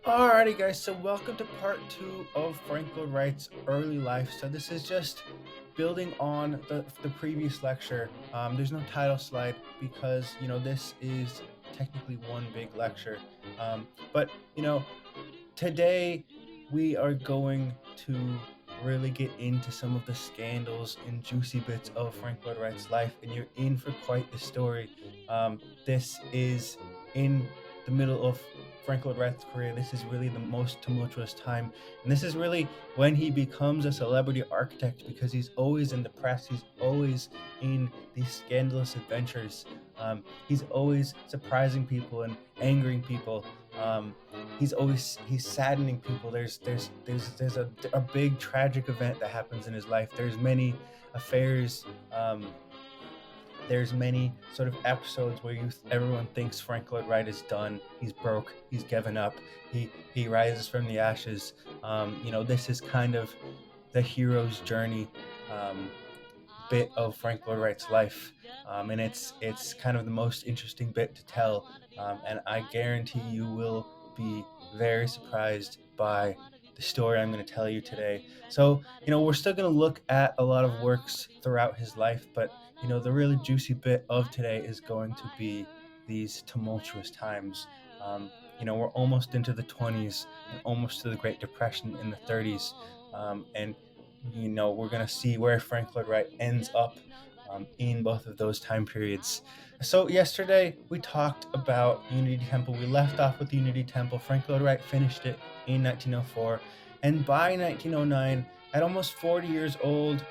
Alrighty, guys. So welcome to part two of Frank Lloyd Wright's early life. So this is just building on the previous lecture. There's no title slide because this is technically one big lecture. But today we are going to really get into some of the scandals and juicy bits of Frank Lloyd Wright's life, and you're in for quite the story. This is in the middle of Frank Lloyd Wright's career. This is really the most tumultuous time, and this is really when he becomes a celebrity architect because he's always in the press. He's always in these scandalous adventures. He's always surprising people and angering people. He's saddening people. There's a big tragic event that happens in his life. There's many affairs. There's many sort of episodes where everyone thinks Frank Lloyd Wright is done. He's broke. He's given up. He rises from the ashes. This is kind of the hero's journey. Bit of Frank Lloyd Wright's life, and it's kind of the most interesting bit to tell, and I guarantee you will be very surprised by the story I'm going to tell you today. So we're still going to look at a lot of works throughout his life, but the really juicy bit of today is going to be these tumultuous times. We're almost into the 20s and almost to the Great Depression in the 30s, and we're going to see where Frank Lloyd Wright ends up in both of those time periods. So yesterday we talked about Unity Temple. We left off with Unity Temple. Frank Lloyd Wright finished it in 1904, and by 1909, at almost 40 years old,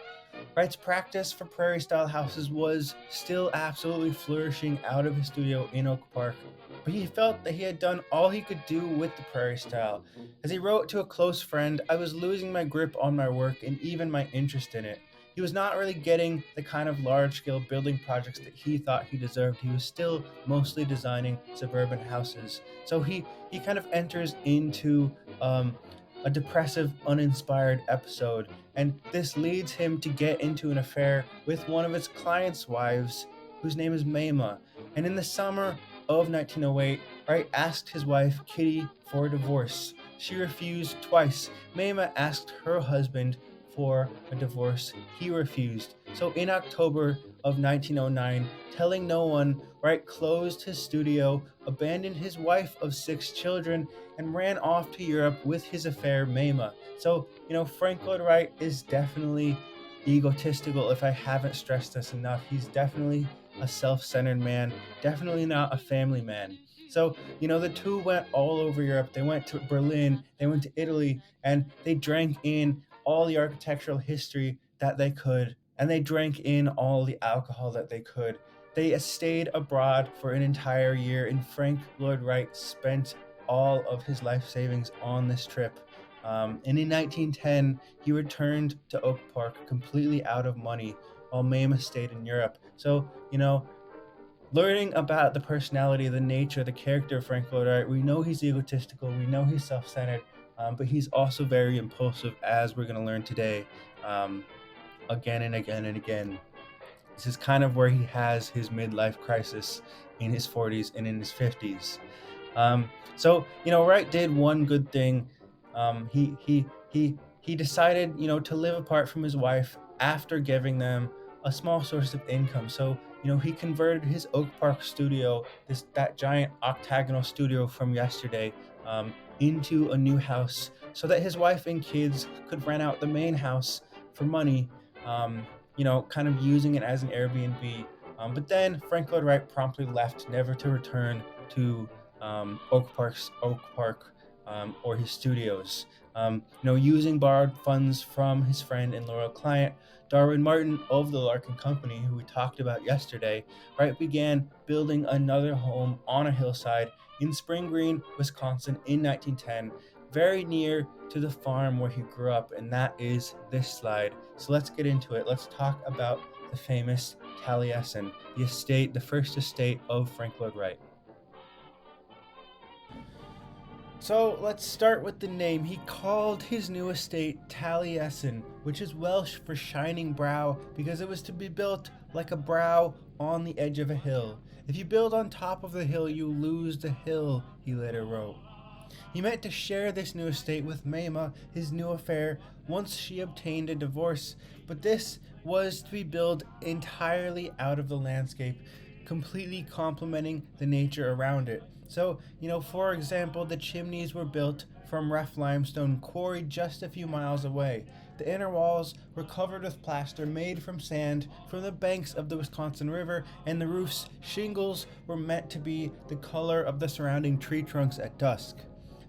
Wright's practice for prairie style houses was still absolutely flourishing out of his studio in Oak Park, but he felt that he had done all he could do with the prairie style. As he wrote to a close friend, I was losing my grip on my work and even my interest in it. He was not really getting the kind of large scale building projects that he thought he deserved. He was still mostly designing suburban houses. So he kind of enters into a depressive, uninspired episode, and this leads him to get into an affair with one of his clients' wives, whose name is Mayma. And in the summer of 1908, Wright asked his wife, Kitty, for a divorce. She refused twice. Mayma asked her husband for a divorce. He refused. So in October of 1909, telling no one, Wright closed his studio, abandoned his wife of 6 children, and ran off to Europe with his affair, Mayma. So, Frank Lloyd Wright is definitely egotistical, if I haven't stressed this enough. He's definitely a self centered man, definitely not a family man. So, the two went all over Europe. They went to Berlin, they went to Italy, and they drank in all the architectural history that they could, and they drank in all the alcohol that they could. They stayed abroad for an entire year, and Frank Lloyd Wright spent all of his life savings on this trip. And in 1910, he returned to Oak Park completely out of money while Mama stayed in Europe. So, learning about the personality, the nature, the character of Frank Lloyd Wright, we know he's egotistical, we know he's self centered, but he's also very impulsive, as we're going to learn today, again and again and again. This is kind of where he has his midlife crisis in his 40s and in his 50s. Wright did one good thing. He decided, to live apart from his wife after giving them a small source of income. So, he converted his Oak Park studio, that giant octagonal studio from yesterday, into a new house so that his wife and kids could rent out the main house for money. Kind of using it as an Airbnb. But then Frank Lloyd Wright promptly left, never to return to Oak Park, or his studios. Using borrowed funds from his friend and loyal client, Darwin Martin of the Larkin Company, who we talked about yesterday, Wright began building another home on a hillside in Spring Green, Wisconsin in 1910, very near to the farm where he grew up, and that is this slide. So let's get into it. Let's talk about the famous Taliesin, the first estate of Frank Lloyd Wright. So let's start with the name. He called his new estate Taliesin, which is Welsh for shining brow, because it was to be built like a brow on the edge of a hill. If you build on top of the hill, you lose the hill, he later wrote. He meant to share this new estate with Maima, his new affair, once she obtained a divorce, but this was to be built entirely out of the landscape, completely complementing the nature around it. So, for example, the chimneys were built from rough limestone quarried just a few miles away. The inner walls were covered with plaster made from sand from the banks of the Wisconsin River, and the roof's shingles were meant to be the color of the surrounding tree trunks at dusk.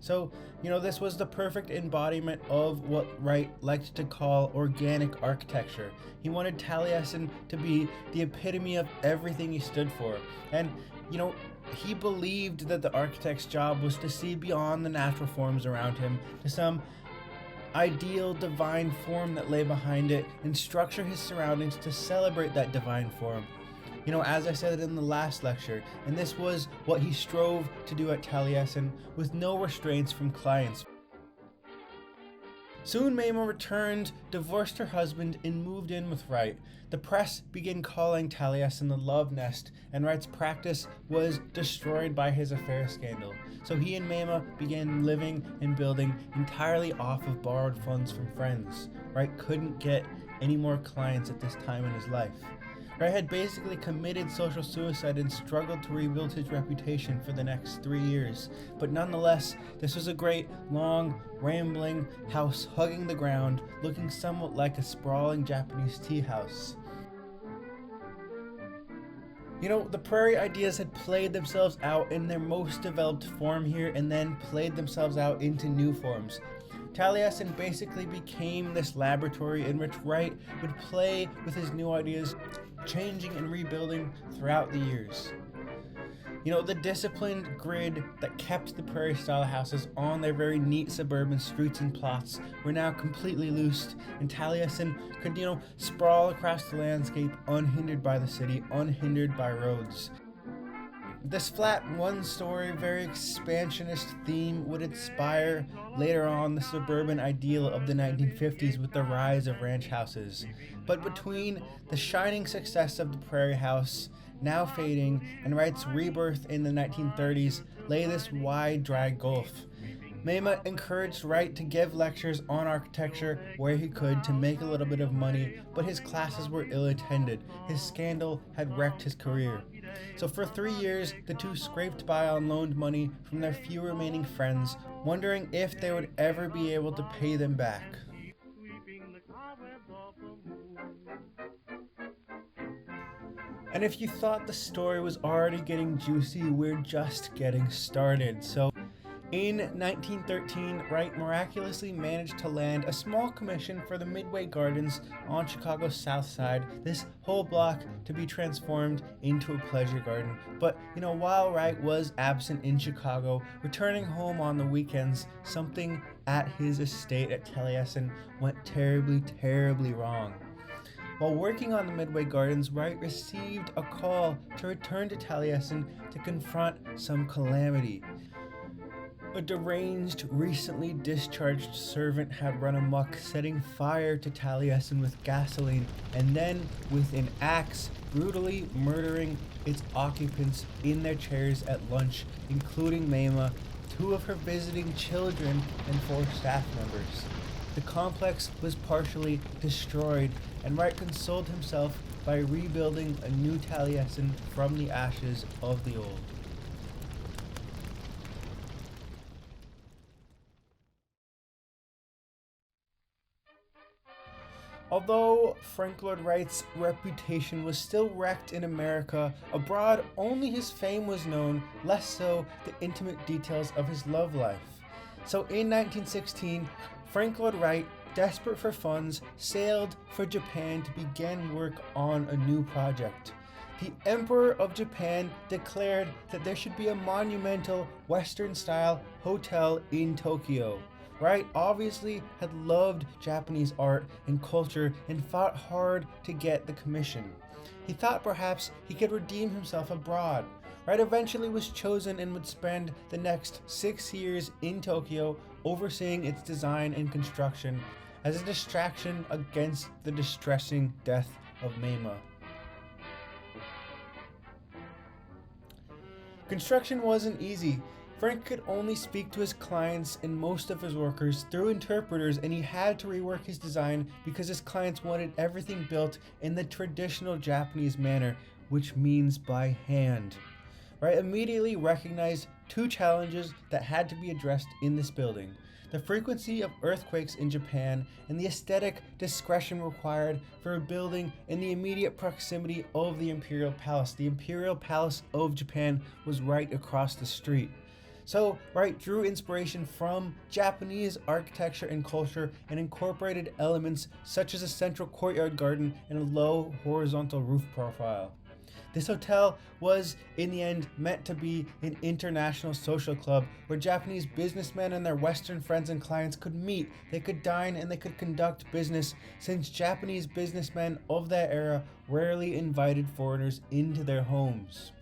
So, this was the perfect embodiment of what Wright liked to call organic architecture. He wanted Taliesin to be the epitome of everything he stood for. And, he believed that the architect's job was to see beyond the natural forms around him to some ideal divine form that lay behind it, and structure his surroundings to celebrate that divine form. As I said in the last lecture, and this was what he strove to do at Taliesin with no restraints from clients. Soon Maima returned, divorced her husband, and moved in with Wright. The press began calling Taliesin the love nest, and Wright's practice was destroyed by his affair scandal. So he and Maima began living and building entirely off of borrowed funds from friends. Wright couldn't get any more clients at this time in his life. Wright had basically committed social suicide and struggled to rebuild his reputation for the next 3 years. But nonetheless, this was a great, long, rambling house hugging the ground, looking somewhat like a sprawling Japanese tea house. The prairie ideas had played themselves out in their most developed form here and then played themselves out into new forms. Taliesin basically became this laboratory in which Wright would play with his new ideas, changing and rebuilding throughout the years. The disciplined grid that kept the prairie-style houses on their very neat suburban streets and plots were now completely loosed, and Taliesin could, sprawl across the landscape unhindered by the city, unhindered by roads. This flat, one-story, very expansionist theme would inspire later on the suburban ideal of the 1950s with the rise of ranch houses. But between the shining success of the prairie house, now fading, and Wright's rebirth in the 1930s lay this wide, dry gulf. Maima encouraged Wright to give lectures on architecture where he could to make a little bit of money, but his classes were ill-attended. His scandal had wrecked his career. So for 3 years, the two scraped by on loaned money from their few remaining friends, wondering if they would ever be able to pay them back. And if you thought the story was already getting juicy, we're just getting started. So in 1913, Wright miraculously managed to land a small commission for the Midway Gardens on Chicago's South Side, this whole block to be transformed into a pleasure garden. But, while Wright was absent in Chicago, returning home on the weekends, something at his estate at Taliesin went terribly, terribly wrong. While working on the Midway Gardens, Wright received a call to return to Taliesin to confront some calamity. A deranged, recently discharged servant had run amok, setting fire to Taliesin with gasoline, and then, with an axe, brutally murdering its occupants in their chairs at lunch, including Maima, 2 of her visiting children, and 4 staff members. The complex was partially destroyed, and Wright consoled himself by rebuilding a new Taliesin from the ashes of the old. Although Frank Lloyd Wright's reputation was still wrecked in America, abroad only his fame was known, less so the intimate details of his love life. So in 1916, Frank Lloyd Wright, desperate for funds, sailed for Japan to begin work on a new project. The Emperor of Japan declared that there should be a monumental Western-style hotel in Tokyo. Wright obviously had loved Japanese art and culture and fought hard to get the commission. He thought perhaps he could redeem himself abroad. Wright eventually was chosen and would spend the next 6 years in Tokyo overseeing its design and construction as a distraction against the distressing death of Maima. Construction wasn't easy. Frank could only speak to his clients and most of his workers through interpreters, and he had to rework his design because his clients wanted everything built in the traditional Japanese manner, which means by hand. Wright immediately recognized two challenges that had to be addressed in this building: the frequency of earthquakes in Japan and the aesthetic discretion required for a building in the immediate proximity of the Imperial Palace. The Imperial Palace of Japan was right across the street. So Wright drew inspiration from Japanese architecture and culture and incorporated elements such as a central courtyard garden and a low horizontal roof profile. This hotel was, in the end, meant to be an international social club where Japanese businessmen and their Western friends and clients could meet, they could dine, and they could conduct business, since Japanese businessmen of that era rarely invited foreigners into their homes.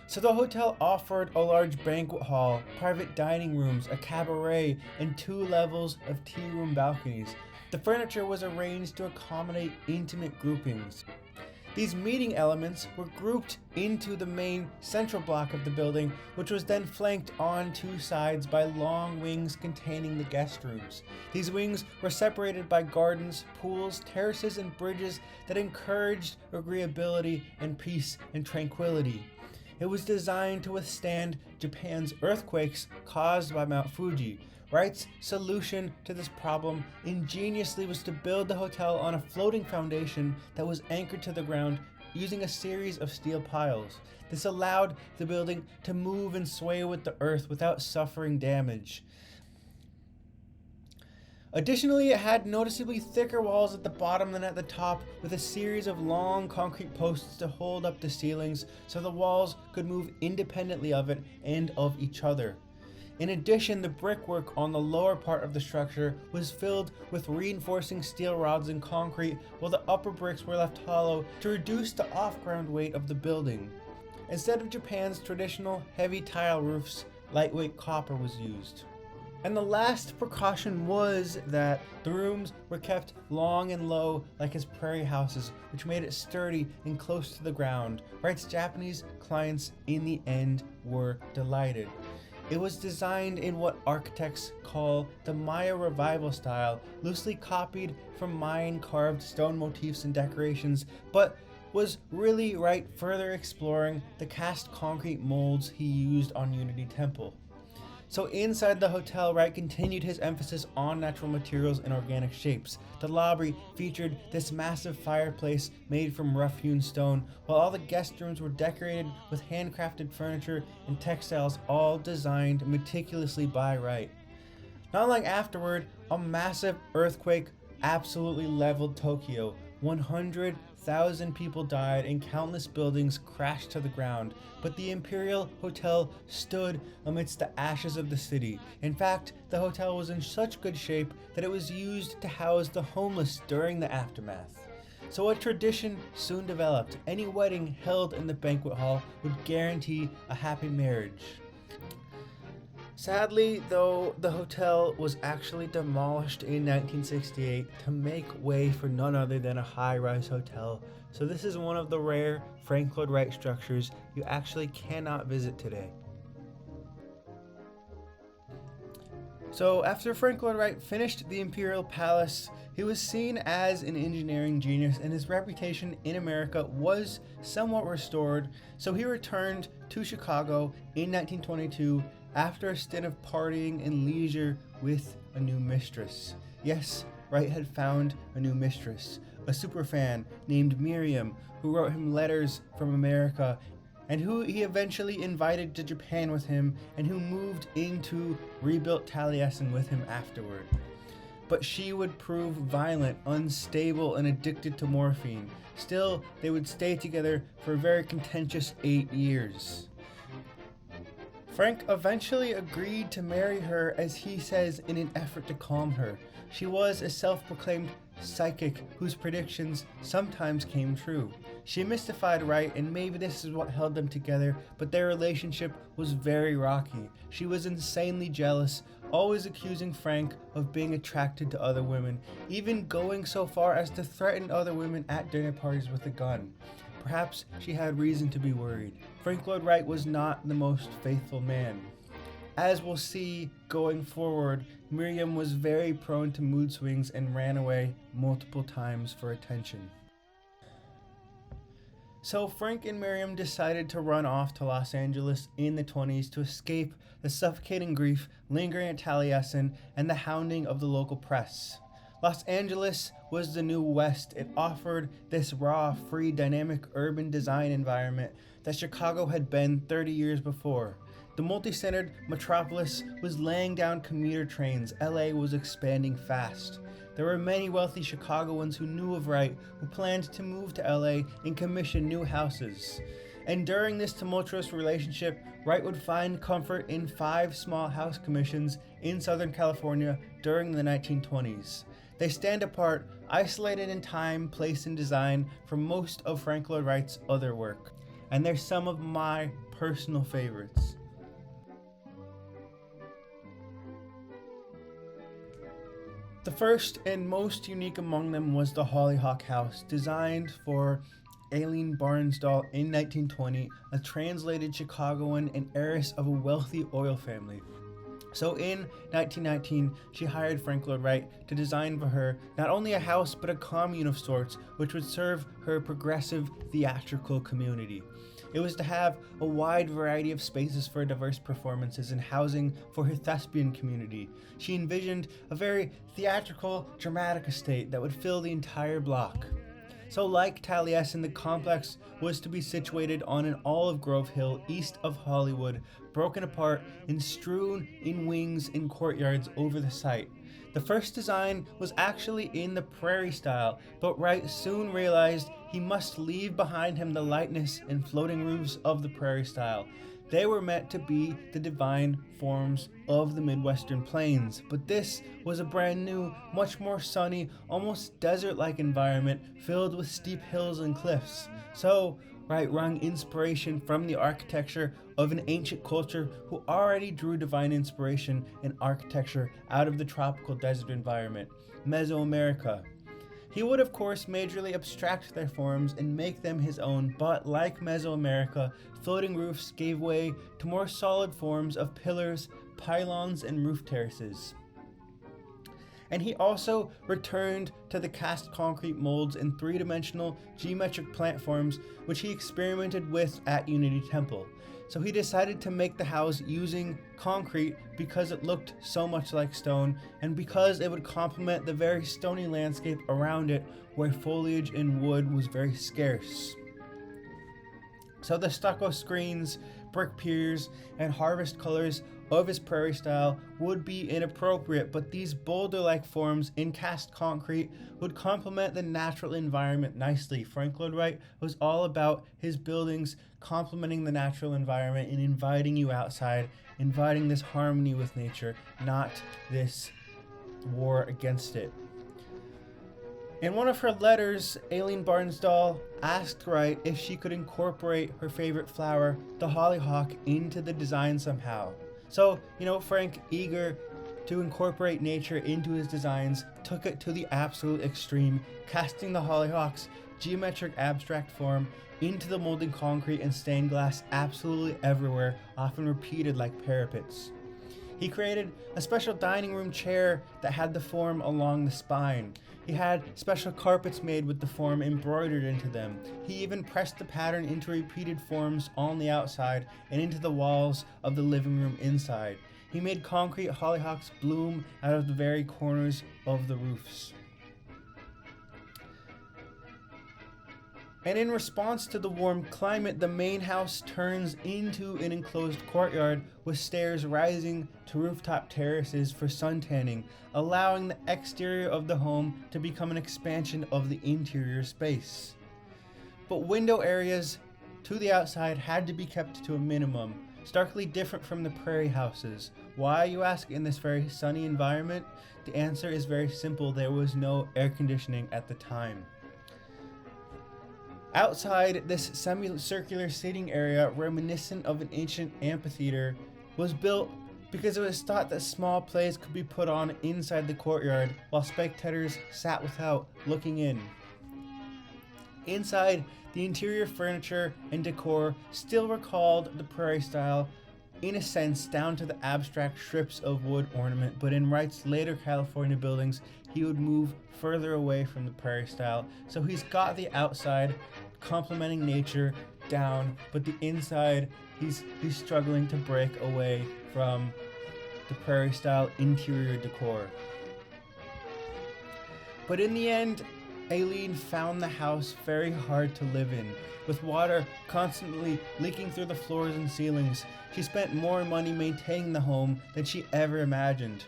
So the hotel offered a large banquet hall, private dining rooms, a cabaret, and 2 levels of tea room balconies. The furniture was arranged to accommodate intimate groupings. These meeting elements were grouped into the main central block of the building, which was then flanked on 2 sides by long wings containing the guest rooms. These wings were separated by gardens, pools, terraces, and bridges that encouraged agreeability and peace and tranquility. It was designed to withstand Japan's earthquakes caused by Mount Fuji. Wright's solution to this problem ingeniously was to build the hotel on a floating foundation that was anchored to the ground using a series of steel piles. This allowed the building to move and sway with the earth without suffering damage. Additionally, it had noticeably thicker walls at the bottom than at the top, with a series of long concrete posts to hold up the ceilings so the walls could move independently of it and of each other. In addition, the brickwork on the lower part of the structure was filled with reinforcing steel rods and concrete, while the upper bricks were left hollow to reduce the off-ground weight of the building. Instead of Japan's traditional heavy tile roofs, lightweight copper was used. And the last precaution was that the rooms were kept long and low like his prairie houses, which made it sturdy and close to the ground. Wright's Japanese clients in the end were delighted. It was designed in what architects call the Maya Revival style, loosely copied from Mayan carved stone motifs and decorations, but was really Wright further exploring the cast concrete molds he used on Unity Temple. So inside the hotel, Wright continued his emphasis on natural materials and organic shapes. The lobby featured this massive fireplace made from rough-hewn stone, while all the guest rooms were decorated with handcrafted furniture and textiles, all designed meticulously by Wright. Not long afterward, a massive earthquake absolutely leveled Tokyo. 100,000 people died and countless buildings crashed to the ground, but the Imperial Hotel stood amidst the ashes of the city. In fact, the hotel was in such good shape that it was used to house the homeless during the aftermath. So a tradition soon developed. Any wedding held in the banquet hall would guarantee a happy marriage. Sadly, though, the hotel was actually demolished in 1968 to make way for none other than a high-rise hotel. So this is one of the rare Frank Lloyd Wright structures you actually cannot visit today. So after Frank Lloyd Wright finished the Imperial Palace, he was seen as an engineering genius, and his reputation in America was somewhat restored. So he returned to Chicago in 1922 after a stint of partying and leisure with a new mistress. Yes, Wright had found a new mistress, a superfan named Miriam, who wrote him letters from America, and who he eventually invited to Japan with him, and who moved into rebuilt Taliesin with him afterward. But she would prove violent, unstable, and addicted to morphine. Still, they would stay together for a very contentious 8 years. Frank eventually agreed to marry her, as he says, in an effort to calm her. She was a self-proclaimed psychic whose predictions sometimes came true. She mystified Wright, and maybe this is what held them together, but their relationship was very rocky. She was insanely jealous, always accusing Frank of being attracted to other women, even going so far as to threaten other women at dinner parties with a gun. Perhaps she had reason to be worried. Frank Lloyd Wright was not the most faithful man. As we'll see going forward, Miriam was very prone to mood swings and ran away multiple times for attention. So Frank and Miriam decided to run off to Los Angeles in the 20s to escape the suffocating grief lingering at Taliesin and the hounding of the local press. Los Angeles was the new West. It offered this raw, free, dynamic urban design environment that Chicago had been 30 years before. The multi-centered metropolis was laying down commuter trains. LA was expanding fast. There were many wealthy Chicagoans who knew of Wright, who planned to move to LA and commission new houses. And during this tumultuous relationship, Wright would find comfort in 5 small house commissions in Southern California during the 1920s. They stand apart, isolated in time, place, and design from most of Frank Lloyd Wright's other work. And they're some of my personal favorites. The first and most unique among them was the Hollyhock House, designed for Aileen Barnsdall in 1920, a translated Chicagoan and heiress of a wealthy oil family. So in 1919, she hired Frank Lloyd Wright to design for her not only a house but a commune of sorts, which would serve her progressive theatrical community. It was to have a wide variety of spaces for diverse performances and housing for her thespian community. She envisioned a very theatrical, dramatic estate that would fill the entire block. So like Taliesin, the complex was to be situated on an olive grove hill east of Hollywood, broken apart and strewn in wings in courtyards over the site. The first design was actually in the prairie style, but Wright soon realized he must leave behind him the lightness and floating roofs of the prairie style. They were meant to be the divine forms of the Midwestern plains, but this was a brand new, much more sunny, almost desert-like environment filled with steep hills and cliffs. So Wright wrung inspiration from the architecture of an ancient culture who already drew divine inspiration in architecture out of the tropical desert environment, Mesoamerica. He would of course majorly abstract their forms and make them his own, but like Mesoamerica, floating roofs gave way to more solid forms of pillars, pylons, and roof terraces. And he also returned to the cast concrete molds and 3-dimensional geometric plant forms which he experimented with at Unity Temple. So he decided to make the house using concrete because it looked so much like stone and because it would complement the very stony landscape around it where foliage and wood was very scarce. So the stucco screens, brick piers, and harvest colors of his prairie style would be inappropriate, but these boulder-like forms in cast concrete would complement the natural environment nicely. Frank Lloyd Wright was all about his buildings complementing the natural environment and inviting you outside, inviting this harmony with nature, not this war against it. In one of her letters, Aileen Barnsdall asked Wright if she could incorporate her favorite flower, the hollyhock, into the design somehow. So, Frank, eager to incorporate nature into his designs, took it to the absolute extreme, casting the hollyhock's geometric abstract form into the molding concrete and stained glass absolutely everywhere, often repeated like parapets. He created a special dining room chair that had the form along the spine. He had special carpets made with the form embroidered into them. He even pressed the pattern into repeated forms on the outside and into the walls of the living room inside. He made concrete hollyhocks bloom out of the very corners of the roofs. And in response to the warm climate, the main house turns into an enclosed courtyard with stairs rising to rooftop terraces for suntanning, allowing the exterior of the home to become an expansion of the interior space. But window areas to the outside had to be kept to a minimum, starkly different from the prairie houses. Why, you ask, in this very sunny environment? The answer is very simple. There was no air conditioning at the time. Outside, this semicircular seating area, reminiscent of an ancient amphitheater, was built because it was thought that small plays could be put on inside the courtyard while spectators sat without, looking in. Inside, the interior furniture and decor still recalled the prairie style, in a sense, down to the abstract strips of wood ornament, but in Wright's later California buildings, he would move further away from the prairie style. So he's got the outside complementing nature down, but the inside, he's struggling to break away from the prairie style interior decor. But in the end, Aileen found the house very hard to live in. With water constantly leaking through the floors and ceilings, she spent more money maintaining the home than she ever imagined.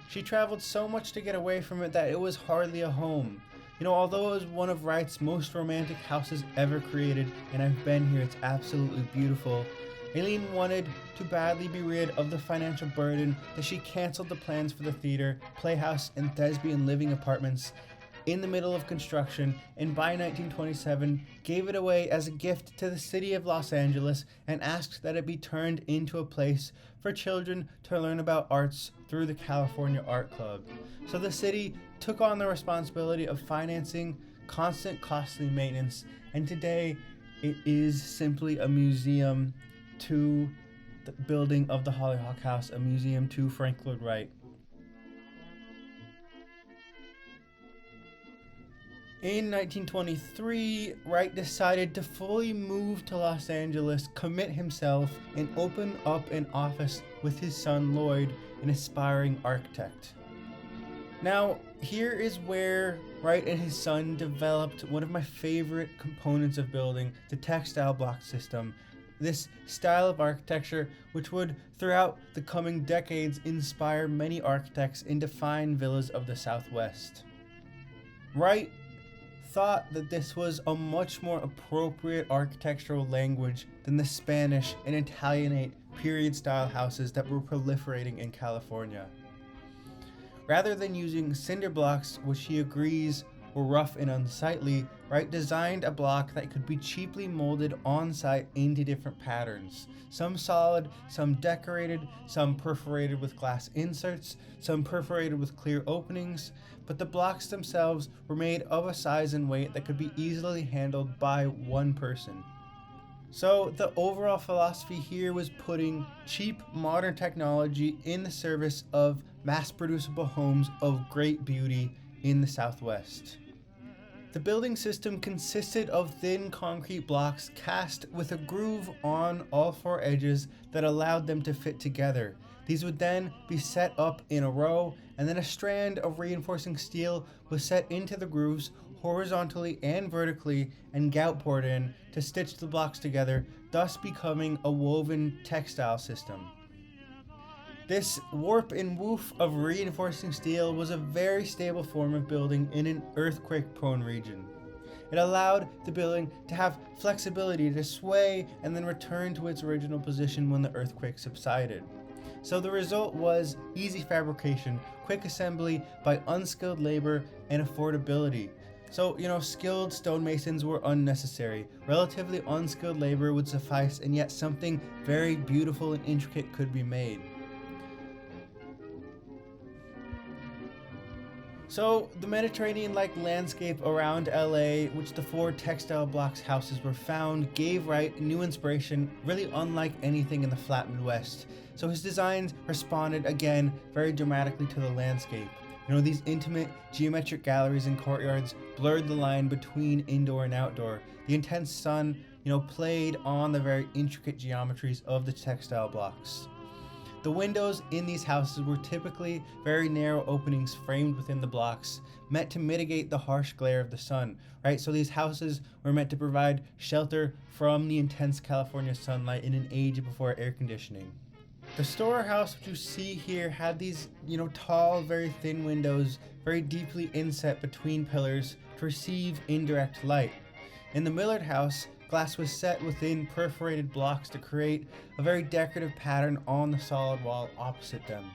She traveled so much to get away from it that it was hardly a home. Although it was one of Wright's most romantic houses ever created, and I've been here, it's absolutely beautiful, Aileen wanted to badly be rid of the financial burden that she canceled the plans for the theater, playhouse, and thespian living apartments in the middle of construction, and by 1927 gave it away as a gift to the city of Los Angeles and asked that it be turned into a place for children to learn about arts through the California Art Club. So the city took on the responsibility of financing constant costly maintenance, and today it is simply a museum to the building of the Hollyhock House, a museum to Frank Lloyd Wright. In 1923, Wright decided to fully move to Los Angeles, commit himself, and open up an office with his son Lloyd, an aspiring architect. Now, here is where Wright and his son developed one of my favorite components of building, the textile block system. This style of architecture, which would, throughout the coming decades, inspire many architects and define villas of the Southwest. Wright thought that this was a much more appropriate architectural language than the Spanish and Italianate period-style houses that were proliferating in California. Rather than using cinder blocks, which he agrees were rough and unsightly, Wright designed a block that could be cheaply molded on-site into different patterns. Some solid, some decorated, some perforated with glass inserts, some perforated with clear openings, but the blocks themselves were made of a size and weight that could be easily handled by one person. So the overall philosophy here was putting cheap modern technology in the service of mass-producible homes of great beauty in the Southwest. The building system consisted of thin concrete blocks cast with a groove on all four edges that allowed them to fit together. These would then be set up in a row, and then a strand of reinforcing steel was set into the grooves horizontally and vertically and gout poured in to stitch the blocks together, thus becoming a woven textile system. This warp and woof of reinforcing steel was a very stable form of building in an earthquake-prone region. It allowed the building to have flexibility to sway and then return to its original position when the earthquake subsided. So the result was easy fabrication, quick assembly by unskilled labor, and affordability. So, skilled stonemasons were unnecessary. Relatively unskilled labor would suffice, and yet something very beautiful and intricate could be made. So, the Mediterranean-like landscape around LA, which the four textile blocks houses were found, gave Wright new inspiration, really unlike anything in the flat Midwest. So his designs responded, again, very dramatically to the landscape. These intimate geometric galleries and courtyards blurred the line between indoor and outdoor. The intense sun, played on the very intricate geometries of the textile blocks. The windows in these houses were typically very narrow openings framed within the blocks, meant to mitigate the harsh glare of the sun, right? So these houses were meant to provide shelter from the intense California sunlight in an age before air conditioning. The storehouse, which you see here, had these, tall, very thin windows, very deeply inset between pillars to receive indirect light. In the Millard house, glass was set within perforated blocks to create a very decorative pattern on the solid wall opposite them.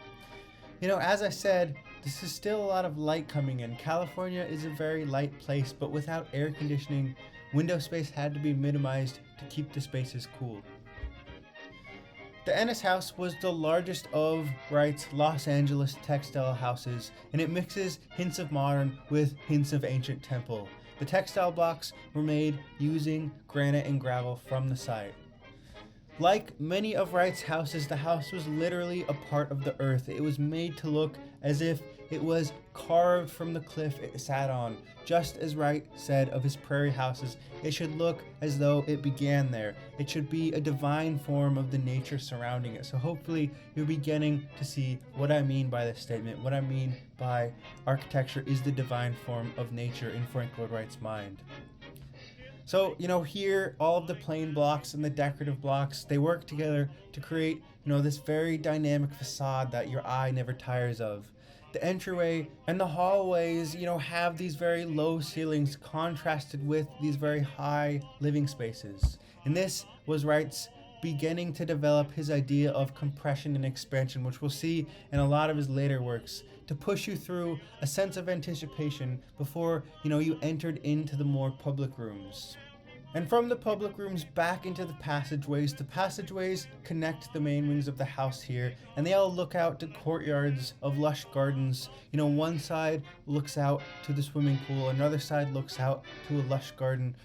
As I said, this is still a lot of light coming in. California is a very light place, but without air conditioning, window space had to be minimized to keep the spaces cool. The Ennis house was the largest of Wright's Los Angeles textile houses, and it mixes hints of modern with hints of ancient temple. The textile blocks were made using granite and gravel from the site. Like many of Wright's houses, the house was literally a part of the earth. It was made to look as if it was carved from the cliff it sat on. Just as Wright said of his prairie houses, it should look as though it began there. It should be a divine form of the nature surrounding it. So hopefully you're beginning to see what I mean by this statement. What I mean by architecture is the divine form of nature in Frank Lloyd Wright's mind. So, here, all of the plain blocks and the decorative blocks, they work together to create, this very dynamic facade that your eye never tires of. The entryway and the hallways, have these very low ceilings contrasted with these very high living spaces. And this was Wright's beginning to develop his idea of compression and expansion, which we'll see in a lot of his later works, to push you through a sense of anticipation before, you entered into the more public rooms. And from the public rooms back into the passageways connect the main wings of the house here, and they all look out to courtyards of lush gardens. One side looks out to the swimming pool, another side looks out to a lush garden.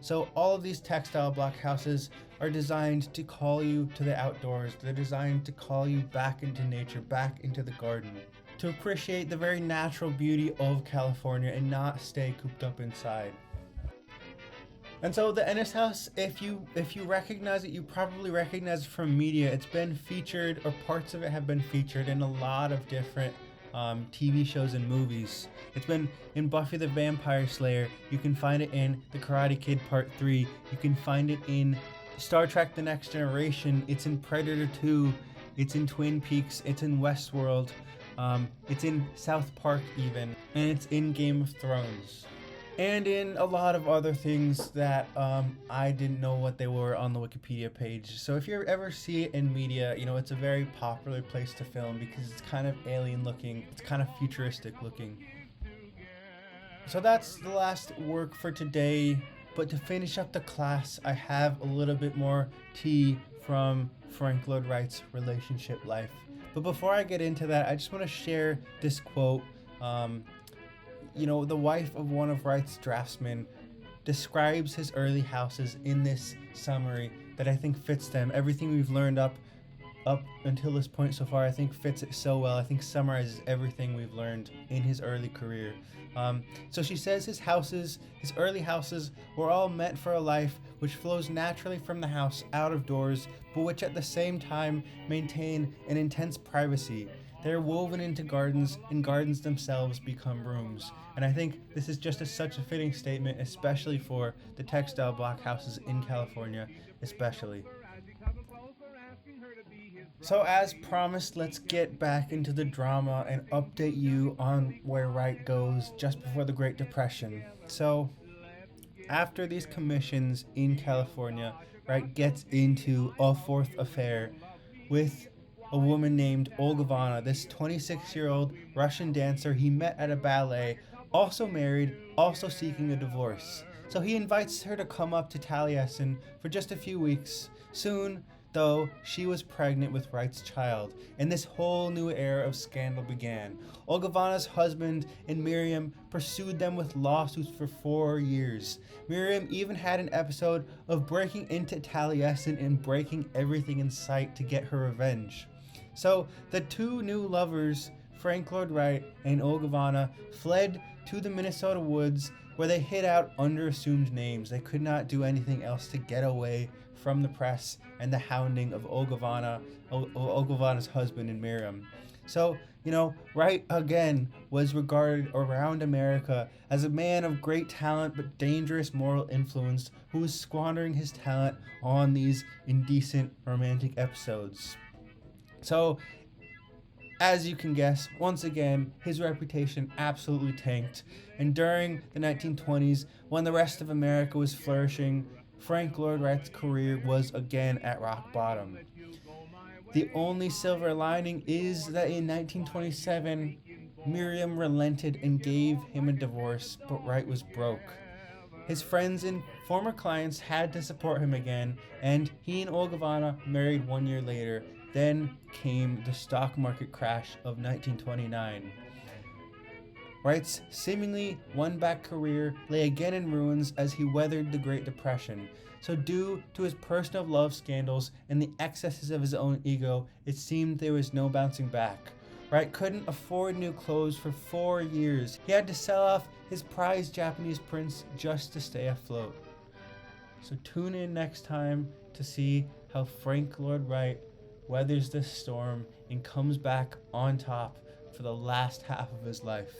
So all of these textile block houses are designed to call you to the outdoors. They're designed to call you back into nature, back into the garden, to appreciate the very natural beauty of California and not stay cooped up inside. And so the Ennis House, if you recognize it, you probably recognize it from media. It's been featured, or parts of it have been featured in a lot of different TV shows and movies. It's been in Buffy the Vampire Slayer. You can find it in The Karate Kid Part 3. You can find it in Star Trek The Next Generation. It's in Predator 2. It's in Twin Peaks. It's in Westworld. It's in South Park even. And it's in Game of Thrones. And in a lot of other things that I didn't know what they were on the Wikipedia page. So if you ever see it in media, it's a very popular place to film because it's kind of alien looking, it's kind of futuristic looking. So that's the last work for today. But to finish up the class, I have a little bit more tea from Frank Lloyd Wright's relationship life. But before I get into that, I just want to share this quote. The wife of one of Wright's draftsmen describes his early houses in this summary that I think fits them. Everything we've learned up until this point so far, I think fits it so well. I think summarizes everything we've learned in his early career. So she says his early houses were all meant for a life which flows naturally from the house out of doors, but which at the same time maintain an intense privacy. They're woven into gardens, and gardens themselves become rooms. And I think this is just such a fitting statement, especially for the textile block houses in California, especially. So as promised, let's get back into the drama and update you on where Wright goes just before the Great Depression. So after these commissions in California, Wright gets into a fourth affair with a woman named Olga, this 26-year-old Russian dancer he met at a ballet, also married, also seeking a divorce. So he invites her to come up to Taliesin for just a few weeks. Soon, though, she was pregnant with Wright's child, and this whole new era of scandal began. Olga husband and Miriam pursued them with lawsuits for 4 years. Miriam even had an episode of breaking into Taliesin and breaking everything in sight to get her revenge. So the two new lovers, Frank Lloyd Wright and Olga, fled to the Minnesota woods where they hid out under assumed names. They could not do anything else to get away from the press and the hounding of Olga's husband and Miriam. So, Wright again was regarded around America as a man of great talent but dangerous moral influence who was squandering his talent on these indecent romantic episodes. So, as you can guess, once again, his reputation absolutely tanked. And during the 1920s, when the rest of America was flourishing, Frank Lloyd Wright's career was again at rock bottom. The only silver lining is that in 1927, Miriam relented and gave him a divorce, but Wright was broke. His friends and former clients had to support him again, and he and Olga married 1 year later. Then came the stock market crash of 1929. Wright's seemingly one-back career lay again in ruins as he weathered the Great Depression. So due to his personal love scandals and the excesses of his own ego, it seemed there was no bouncing back. Wright couldn't afford new clothes for 4 years. He had to sell off his prized Japanese prints just to stay afloat. So tune in next time to see how Frank Lloyd Wright weathers this storm and comes back on top for the last half of his life.